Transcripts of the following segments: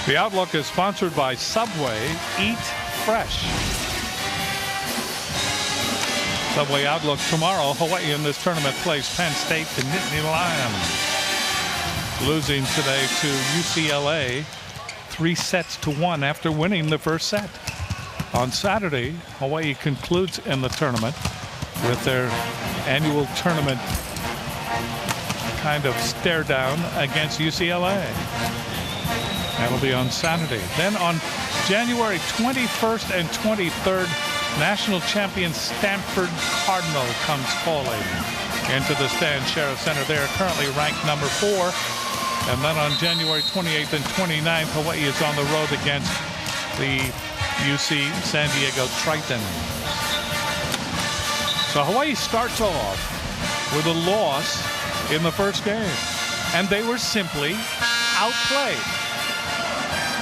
The Outlook is sponsored by Subway. Eat fresh. Subway Outlook tomorrow. Hawaii in this tournament plays Penn State, the Nittany Lions. Losing today to UCLA 3-1 after winning the first set. On Saturday, Hawaii concludes in the tournament with their annual tournament kind of stare down against UCLA. That'll be on Saturday. Then on January 21st and 23rd, national champion Stanford Cardinal comes calling into the Stan Sheriff Center. They're currently ranked number 4. And then on January 28th and 29th, Hawaii is on the road against the UC San Diego Triton. So Hawaii starts off with a loss in the first game, and they were simply outplayed.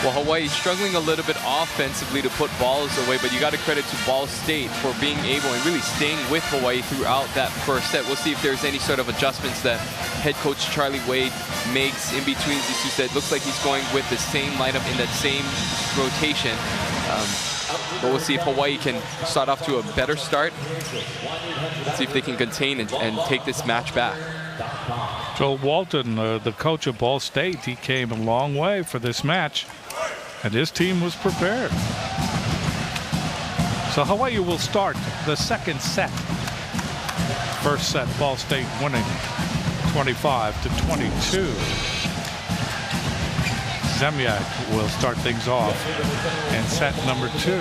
Well, Hawaii struggling a little bit offensively to put balls away, but you got to credit to Ball State for being able and really staying with Hawaii throughout that first set. We'll see if there's any sort of adjustments that head coach Charlie Wade makes in between these two sets. Looks like he's going with the same lineup in that same rotation. But we'll see if Hawaii can start off to a better start. See if they can contain and take this match back. Joel Walton, the coach of Ball State, he came a long way for this match, and his team was prepared. So Hawaii will start the second set. First set, Ball State winning 25-22. Zemjak will start things off in set number 2.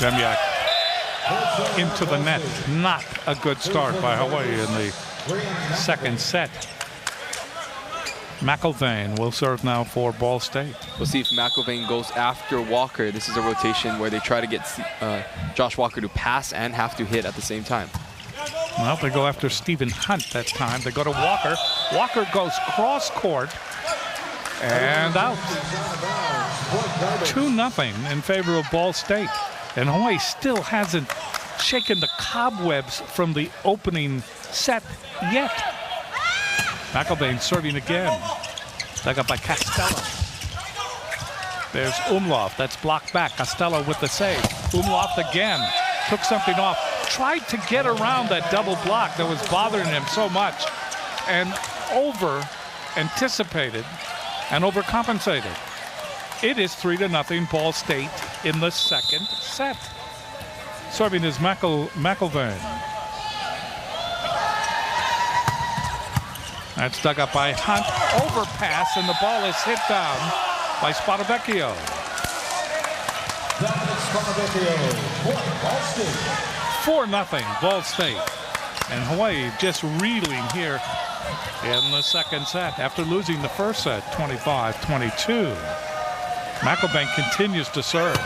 Zemjak into the net. Not a good start by Hawaii in the second set. McIlvaine will serve now for Ball State. We'll see if McIlvaine goes after Walker. This is a rotation where they try to get Josh Walker to pass and have to hit at the same time. Well, they go after Stephen Hunt that time. They go to Walker. Walker goes cross court and out. 2-0 in favor of Ball State. And Hawaii still hasn't shaken the cobwebs from the opening set yet. McIlvaine serving again. Dug up by Costello. There's Umlauf. That's blocked back. Costello with the save. Umlauf again. Took something off. Tried to get around that double block that was bothering him so much. And over-anticipated and overcompensated. It is 3-0 Ball State in the second set. Serving is McIlvaine. That's dug up by Hunt. Overpass, and the ball is hit down by Spadavecchio. 4-0 Ball State. And Hawaii just reeling here in the second set after losing the first set 25-22. McIlvaine continues to serve.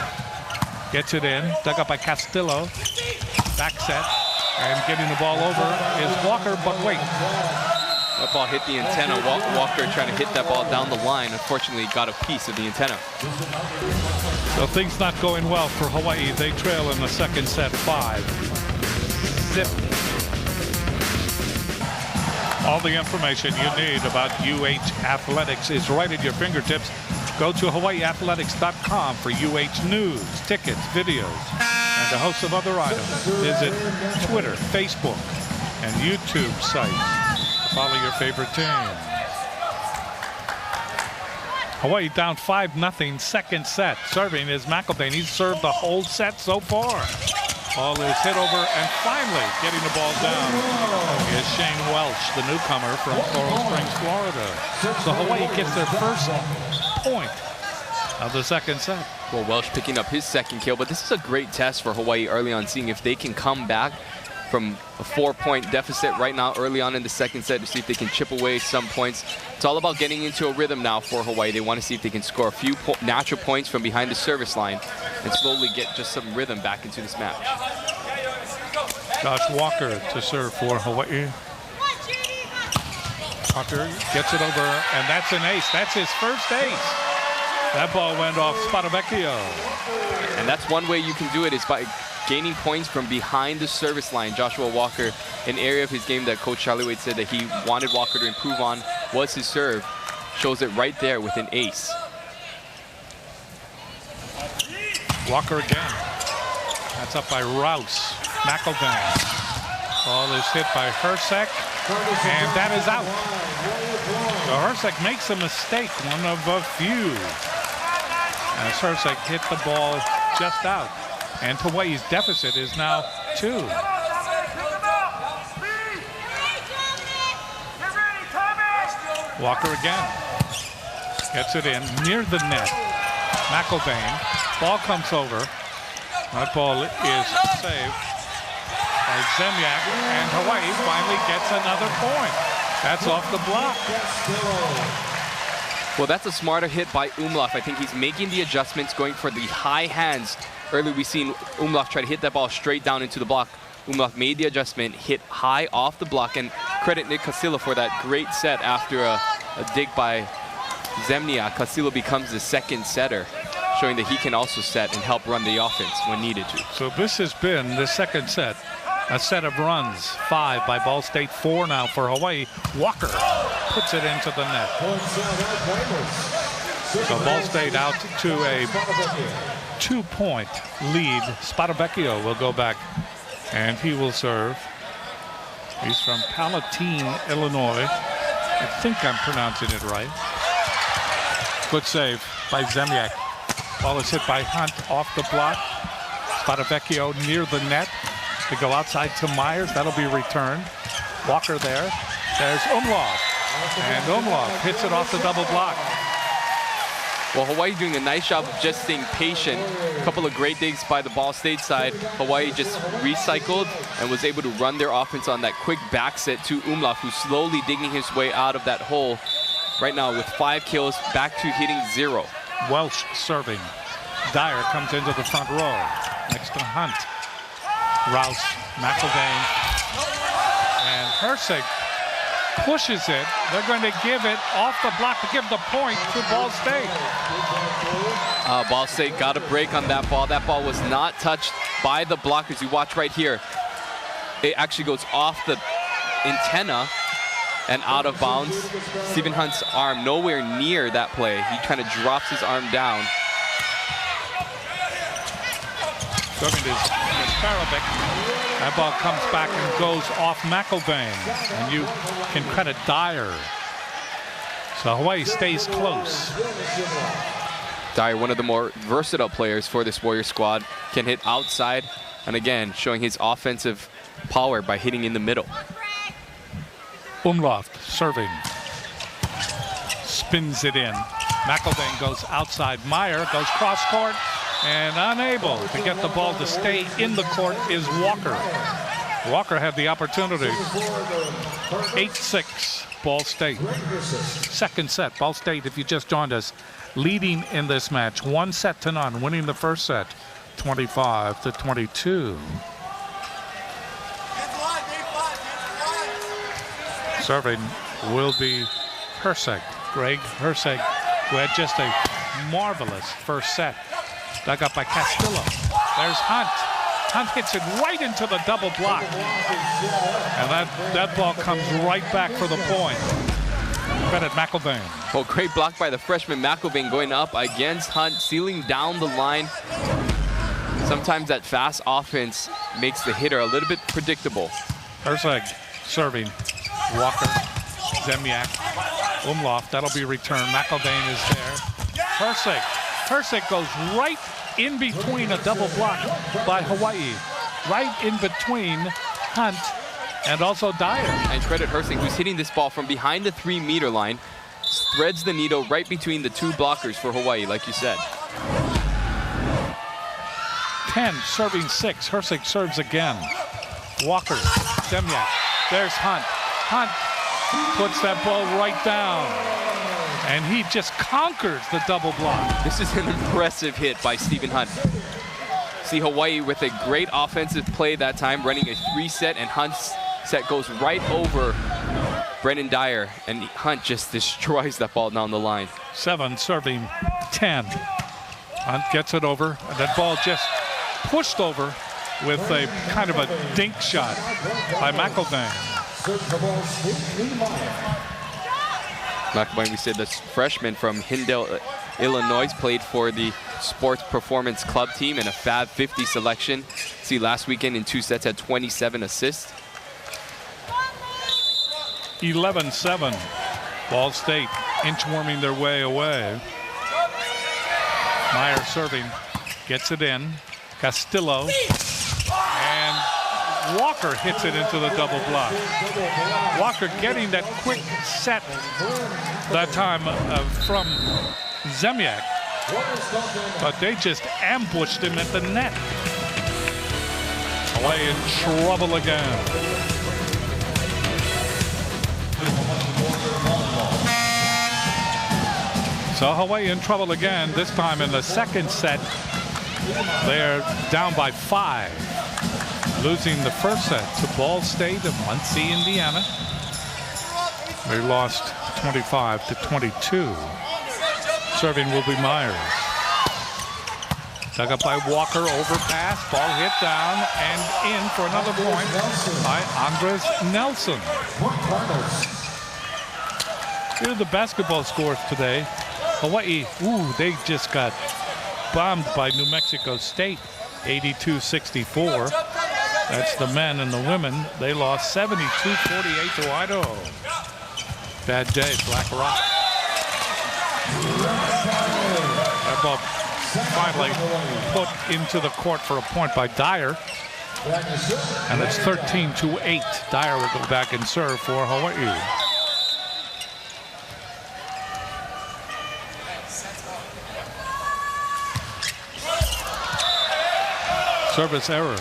Gets it in. Dug up by Castillo. Back set. And getting the ball over is Walker, but wait. That ball hit the antenna. Walker trying to hit that ball down the line. Unfortunately, got a piece of the antenna. So things not going well for Hawaii. They trail in the second set 5-0. All the information you need about UH Athletics is right at your fingertips. Go to hawaiiathletics.com for UH news, tickets, videos, and a host of other items. Visit Twitter, Facebook, and YouTube sites to follow your favorite team. Hawaii down 5-0 second set. Serving is McIlvaine. He's served the whole set so far. Ball is hit over, and finally getting the ball down is Shane Welch, the newcomer from Coral Springs, Florida. So Hawaii gets their first point of the second set. Well, Welch picking up his second kill, but this is a great test for Hawaii early on, seeing if they can come back from a 4-point deficit right now early on in the second set to see if they can chip away some points. It's all about getting into a rhythm now for Hawaii. They want to see if they can score a few natural points from behind the service line and slowly get just some rhythm back into this match. Josh Walker to serve for Hawaii. Walker gets it over, and that's an ace. That's his first ace. That ball went off Spadavecchio. And that's one way you can do it, is by gaining points from behind the service line. Joshua Walker, an area of his game that Coach Charlie Wade said that he wanted Walker to improve on was his serve. Shows it right there with an ace. Walker again. That's up by Rouse. McElvain. Ball is hit by Hersek, and that is out. So Hersek makes a mistake, one of a few. As Hersek hit the ball just out. And Hawaii's deficit is now 2. Walker again. Gets it in near the net. McElvain. Ball comes over. That ball is saved by Zemyak, and Hawaii finally gets another point. That's off the block. Well, that's a smarter hit by Umlauf. I think he's making the adjustments, going for the high hands. Earlier we seen Umlauf try to hit that ball straight down into the block. Umlauf made the adjustment, hit high off the block, and credit Nick Castillo for that great set after a dig by Zemniak. Castillo becomes the second setter, showing that he can also set and help run the offense when needed to. So this has been the second set. A set of runs, 5 by Ball State, 4 now for Hawaii. Walker puts it into the net. So Ball State out to a 2-point lead. Spadavecchio will go back, and he will serve. He's from Palatine, Illinois. I think I'm pronouncing it right. Good save by Zemyak. Ball is hit by Hunt off the block. Spadavecchio near the net to go outside to Myers. That'll be returned. Walker there. There's Umlauf. And Umlauf hits it off the double block. Well, Hawaii doing a nice job of just staying patient. A couple of great digs by the Ball State side. Hawaii just recycled and was able to run their offense on that quick back set to Umlauf, who's slowly digging his way out of that hole. Right now with 5 kills, back to hitting 0. Welsh serving. Dyer comes into the front row next to Hunt. Rouse, McElvain, and Hersek pushes it. They're going to give it off the block to give the point to Ball State. Ball State got a break on that ball. That ball was not touched by the blockers. You watch right here. It actually goes off the antenna and out of bounds. Stephen Hunt's arm nowhere near that play. He kind of drops his arm down. Serving is Farabic. That ball comes back and goes off McElvain. And you can credit Dyer. So Hawaii stays close. Dyer, one of the more versatile players for this Warrior squad, can hit outside. And again, showing his offensive power by hitting in the middle. Umlauf serving. Spins it in. McElvain goes outside. Meyer goes cross court. And unable to get the ball to stay in the court is Walker. Walker had the opportunity. 8-6, Ball State. Second set, Ball State, if you just joined us, leading in this match. 1-0, winning the first set, 25-22. Serving will be Hersek. Greg Hersek, who had just a marvelous first set. Dug up by Castillo. There's Hunt. Hunt hits it right into the double block. And that ball comes right back for the point. Credit McElvain. Well, great block by the freshman McElvain going up against Hunt, sealing down the line. Sometimes that fast offense makes the hitter a little bit predictable. Hersek serving. Walker. Zemyak. Umlauf. That'll be returned. McElvain is there. Hersek. Hersek goes right in between a double block by Hawaii. Right in between Hunt and also Dyer. And credit Hersek, who's hitting this ball from behind the 3-meter line. Threads the needle right between the 2 blockers for Hawaii, like you said. 10 serving 6. Hersek serves again. Walker. Zemyak. There's Hunt. Hunt puts that ball right down. And he just conquers the double block. This is an impressive hit by Stephen Hunt. See Hawaii with a great offensive play that time, running a 3-set, and Hunt's set goes right over Brennan Dyer, and Hunt just destroys that ball down the line. 7 serving 10. Hunt gets it over, and that ball just pushed over with a kind of a dink shot by McElvain. McElvain, we said this freshman from Hindale, Illinois, played for the Sports Performance Club team in a Fab 50 selection. See, last weekend in 2 sets had 27 assists. 11-7. Ball State inchworming their way away. Meyer serving, gets it in. Castillo, and Walker hits it into the double block. Walker getting that quick set that time from Zemyak, but they just ambushed him at the net. Hawaii in trouble again. So Hawaii in trouble again, this time in the second set. They're down by 5, losing the first set to Ball State of Muncie, Indiana. They lost 25-22. Serving will be Myers. Dug up by Walker, overpass, ball hit down and in for another point by Andres Nelson. Here are the basketball scores today. Hawaii, they just got bombed by New Mexico State, 82-64. That's the men, and the women, they lost 72-48 to Idaho. Bad day, Black Rock. That ball finally put into the court for a point by Dyer. And it's 13-8. Dyer will go back and serve for Hawaii. Service error.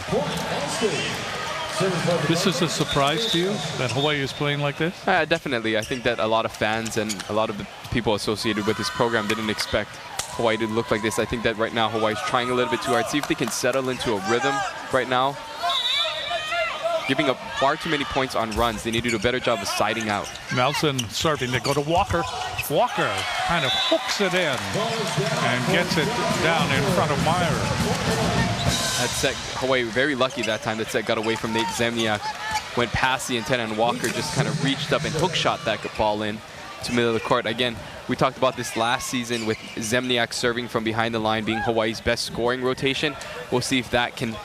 This is a surprise to you that Hawaii is playing like this? Definitely. I think that a lot of fans and a lot of the people associated with this program didn't expect Hawaii to look like this. I think that right now Hawaii's trying a little bit too hard. See if they can settle into a rhythm right now. Giving up far too many points on runs. They need to do a better job of siding out. Nelson serving. They go to Walker. Walker kind of hooks it in and gets it down in front of Meyer. That set, Hawaii very lucky that time. That set got away from Nate Zemniak. Went past the antenna, and Walker just kind of reached up and hook shot that ball in to the middle of the court. Again, we talked about this last season with Zemniak serving from behind the line being Hawaii's best scoring rotation. We'll see if that can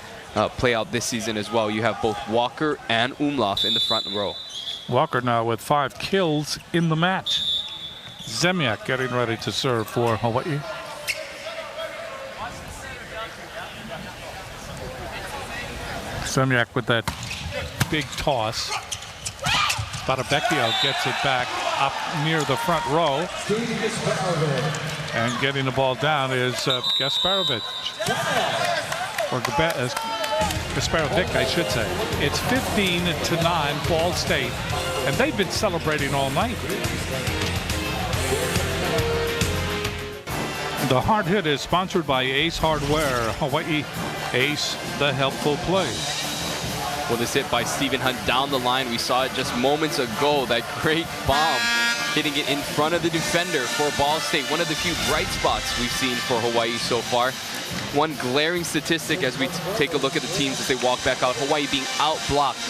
play out this season as well. You have both Walker and Umlauf in the front row. Walker now with 5 kills in the match. Zemniak getting ready to serve for Hawaii. Zemniak with that big toss. Spadavecchio gets it back up near the front row. And getting the ball down is Gasparovic. Or Gasparovic, I should say. It's 15-9, Ball State. And they've been celebrating all night. The Hard Hit is sponsored by Ace Hardware. Hawaii, Ace, the helpful place. Well, this hit by Stephen Hunt down the line. We saw it just moments ago. That great bomb hitting it in front of the defender for Ball State. One of the few bright spots we've seen for Hawaii so far. One glaring statistic as we take a look at the teams as they walk back out. Hawaii being outblocked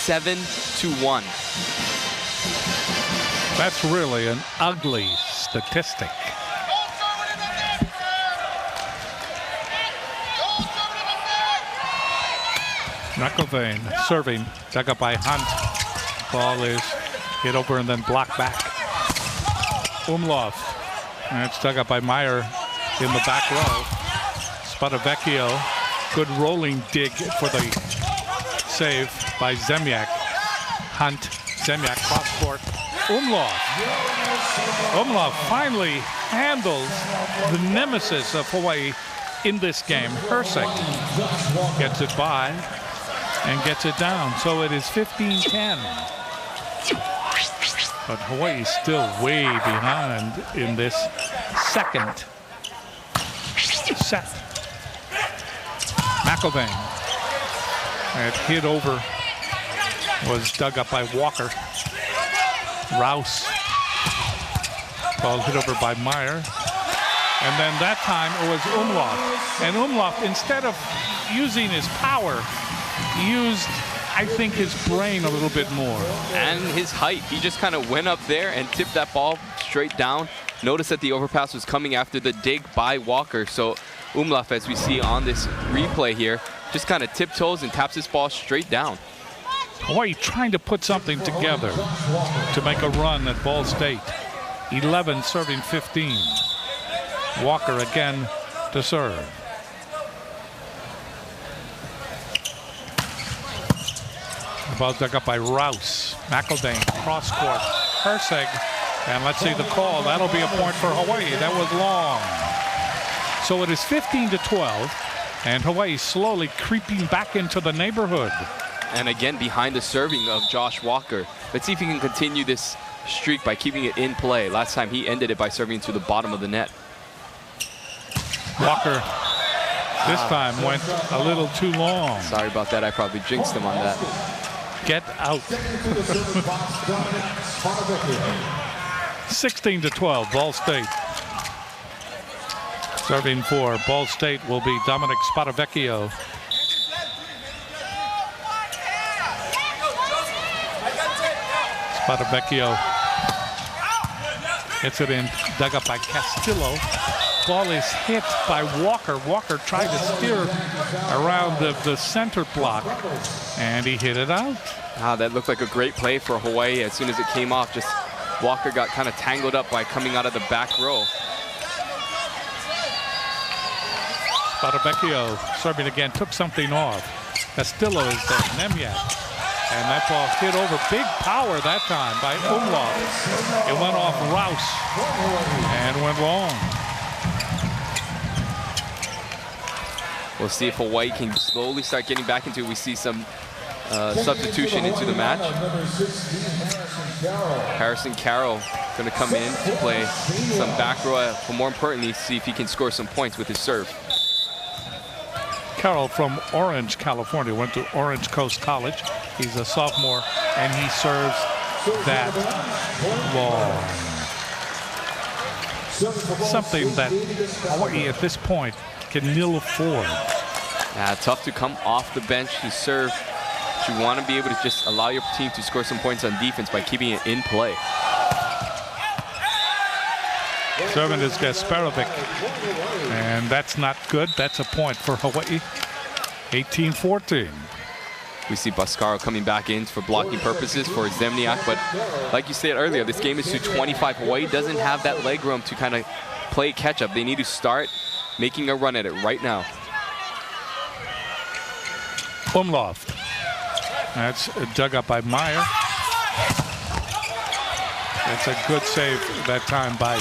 7-1. That's really an ugly statistic. McElvain serving, dug up by Hunt. Ball is hit over and then blocked back. Umlauf, and it's dug up by Meyer in the back row. Spadavecchio, good rolling dig for the save by Zemniak. Hunt, Zemniak cross court. Umlauf. Umlauf finally handles the nemesis of Hawaii in this game. Hersek gets it by and gets it down. So it is 15-10. But Hawaii's still way behind in this second set. McElvain. That hit over was dug up by Walker. Rouse. Ball hit over by Meyer. And then that time it was Umlauf. And Umlauf, instead of using his power, used, I think, his brain a little bit more. And his height. He just kind of went up there and tipped that ball straight down. Notice that the overpass was coming after the dig by Walker. So Umlauf, as we see on this replay here, just kind of tiptoes and taps this ball straight down. Hawaii trying to put something together to make a run at Ball State. 11 serving 15. Walker again to serve. The ball dug up by Rouse. McElvain, cross court, Herseg. And let's see the call. That'll be a point for Hawaii. That was long. So it is 15-12. And Hawaii slowly creeping back into the neighborhood. And again, behind the serving of Josh Walker. Let's see if he can continue this streak by keeping it in play. Last time he ended it by serving to the bottom of the net. Walker this time went a little too long. Sorry about that. I probably jinxed him on that. Get out. 16-12, Ball State. Serving for Ball State will be Dominic Spadavecchio. Spadavecchio hits it in, dug up by Castillo. Ball is hit by Walker. Walker tried to steer around the center block, and he hit it out. That looked like a great play for Hawaii. As soon as it came off, just Walker got kind of tangled up by coming out of the back row. Spadavecchio serving again, took something off. Castillo is there, Nemyak. And that ball hit over, big power that time by Umlauf. It went off Rouse and went long. We'll see if Hawaii can slowly start getting back into it. We see some substitution into the match. Harrison Carroll going to come in to play some back row, but more importantly, see if he can score some points with his serve. Carroll from Orange, California, went to Orange Coast College. He's a sophomore, and he serves that long. Something that Hawaii at this point can ill afford. Tough to come off the bench to serve. You want to be able to just allow your team to score some points on defense by keeping it in play. Serving is Gasparovic, and that's not good. That's a point for Hawaii. 18-14. We see Bascaro coming back in for blocking purposes for Zemniak, but like you said earlier, this game is to 25. Hawaii doesn't have that leg room to kind of play catch up. They need to start making a run at it right now. Umlauf. That's dug up by Meyer. That's a good save that time by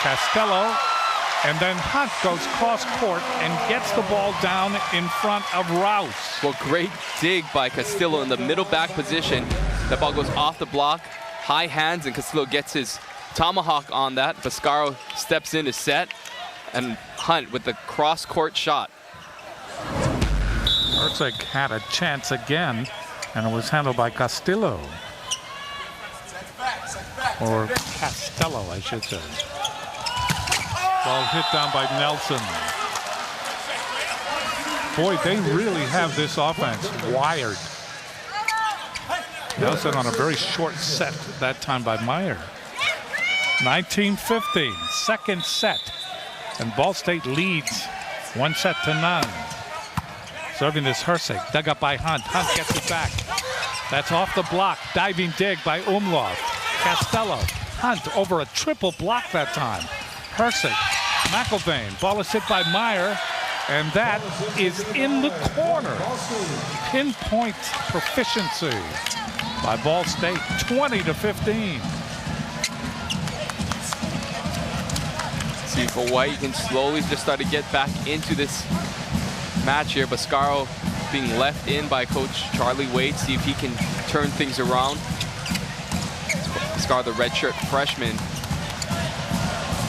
Castello. And then Hunt goes cross court and gets the ball down in front of Rouse. Well, great dig by Castillo in the middle back position. That ball goes off the block, high hands, and Castillo gets his tomahawk on that. Bascaro steps in to set, and Hunt with the cross court shot. Herzig had a chance again, and it was handled by Castillo. Or Castello, I should say. Ball hit down by Nelson. Boy, they really have this offense wired. Nelson on a very short set that time by Meyer. 19-15, second set. And Ball State leads 1-0. Serving is Hersig, dug up by Hunt. Hunt gets it back. That's off the block. Diving dig by Umlauf. Castello. Hunt over a triple block that time. Hersig. McElvain. Ball is hit by Meyer. And that is in the corner. Pinpoint proficiency by Ball State. 20-15. See if Hawaii can slowly just start to get back into this match here. Bascaro being left in by Coach Charlie Wade. See if he can turn things around. Bascaro, the redshirt freshman.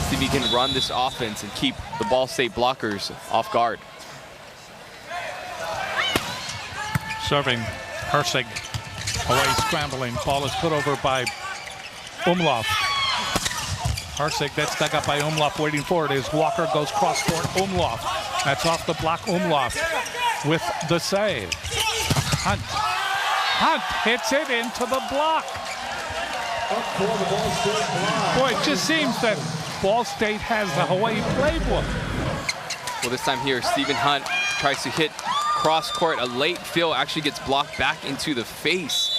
See if he can run this offense and keep the Ball State blockers off guard. Serving Hersig. Hawaii scrambling. Ball is put over by Umlauf. Hersig, that's dug up by Umlauf, waiting for it is Walker, goes cross court. Umlauf. That's off the block. Umlauf with the save. Hunt. Hunt hits it into the block. Boy, it just seems that Ball State has the Hawaii playbook. Well, this time here, Stephen Hunt tries to hit cross court. A late fill actually gets blocked back into the face.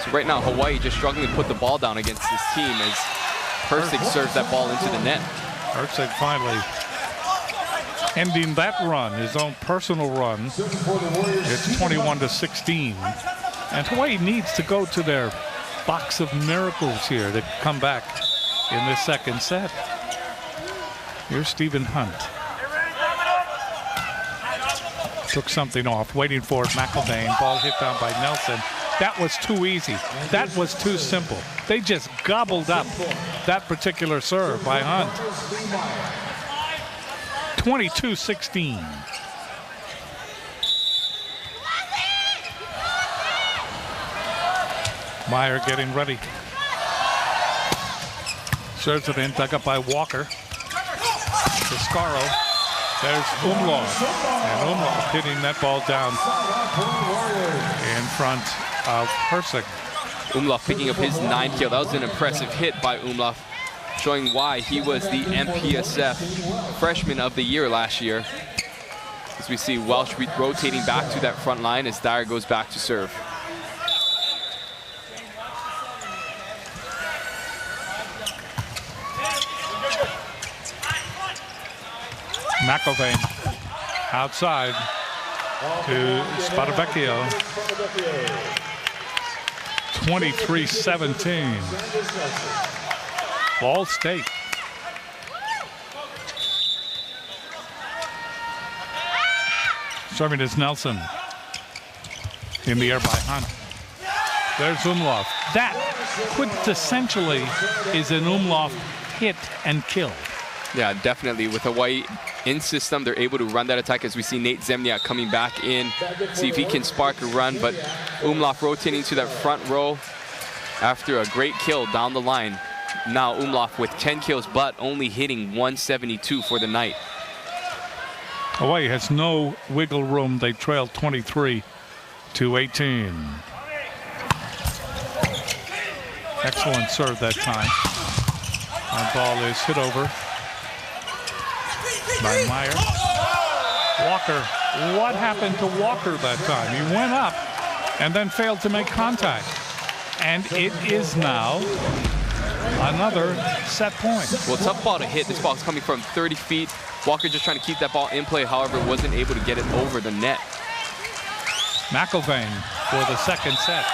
So right now, Hawaii just struggling to put the ball down against this team as Hersig serves that ball into the net. Hersig finally ending that run, his own personal run. It's 21-16. And Hawaii needs to go to their box of miracles here to come back in this second set. Here's Stephen Hunt. Took something off, waiting for it. McElvain, ball hit down by Nelson. That was too easy. That was too simple. They just gobbled up that particular serve by Hunt. 22-16. Meyer getting ready. Serves it in, dug up by Walker. Descaro. There's Umlauf. And Umlauf hitting that ball down in front of Hersig. Umlauf picking up his 9th kill. That was an impressive hit by Umlauf, showing why he was the MPSF Freshman of the Year last year. As we see Welsh rotating back to that front line as Dyer goes back to serve. McElvain outside to Spadavecchio. 23-17. Ball State. Serving is Nelson. In the air by Hunt. There's Umlauf. That quintessentially is an Umlauf hit and kill. Yeah, definitely. With Hawaii in system, they're able to run that attack as we see Nate Zemniak coming back in, see if he can spark a run, but Umlauf rotating to that front row after a great kill down the line. Now Umlauf with 10 kills, but only hitting 172 for the night. Hawaii has no wiggle room. They trail 23-18. Excellent serve that time. Our ball is hit over by Meyer. Walker. What happened to Walker that time? He went up and then failed to make contact. And it is now another set point. Well, tough ball to hit. This ball is coming from 30 feet. Walker just trying to keep that ball in play. However, wasn't able to get it over the net. McElvain for the second set.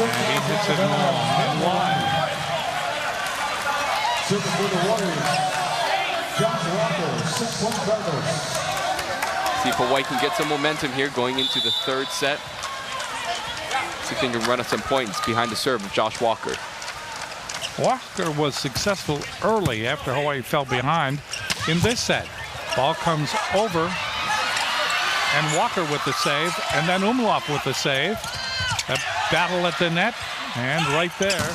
And he hits it long and wide. See if Hawaii can get some momentum here going into the third set. See if they can run up some points behind the serve of Josh Walker. Walker was successful early after Hawaii fell behind in this set. Ball comes over, and Walker with the save, and then Umlauf with the save. A battle at the net, and right there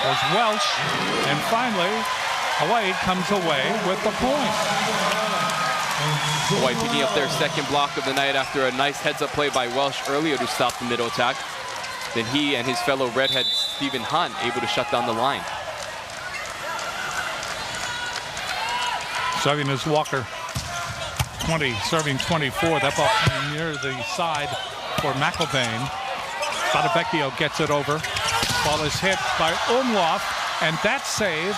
was Welsh, and finally Hawaii comes away with the point. Hawaii picking up their second block of the night after a nice heads-up play by Welsh earlier to stop the middle attack. Then he and his fellow redhead Stephen Hunt able to shut down the line. Serving is Walker. 20, serving 24. That ball coming near the side for McElvain. Spadavecchio gets it over. Ball is hit by Umlauf, and that saved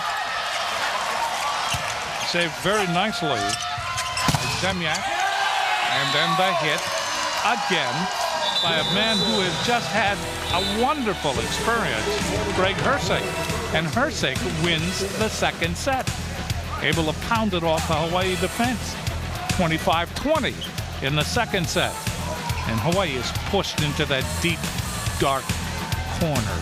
very nicely by Zemniak. And then the hit again by a man who has just had a wonderful experience, Greg Hersig. And Hersig wins the second set. Able to pound it off the Hawaii defense. 25-20 in the second set. And Hawaii is pushed into that deep, dark corner.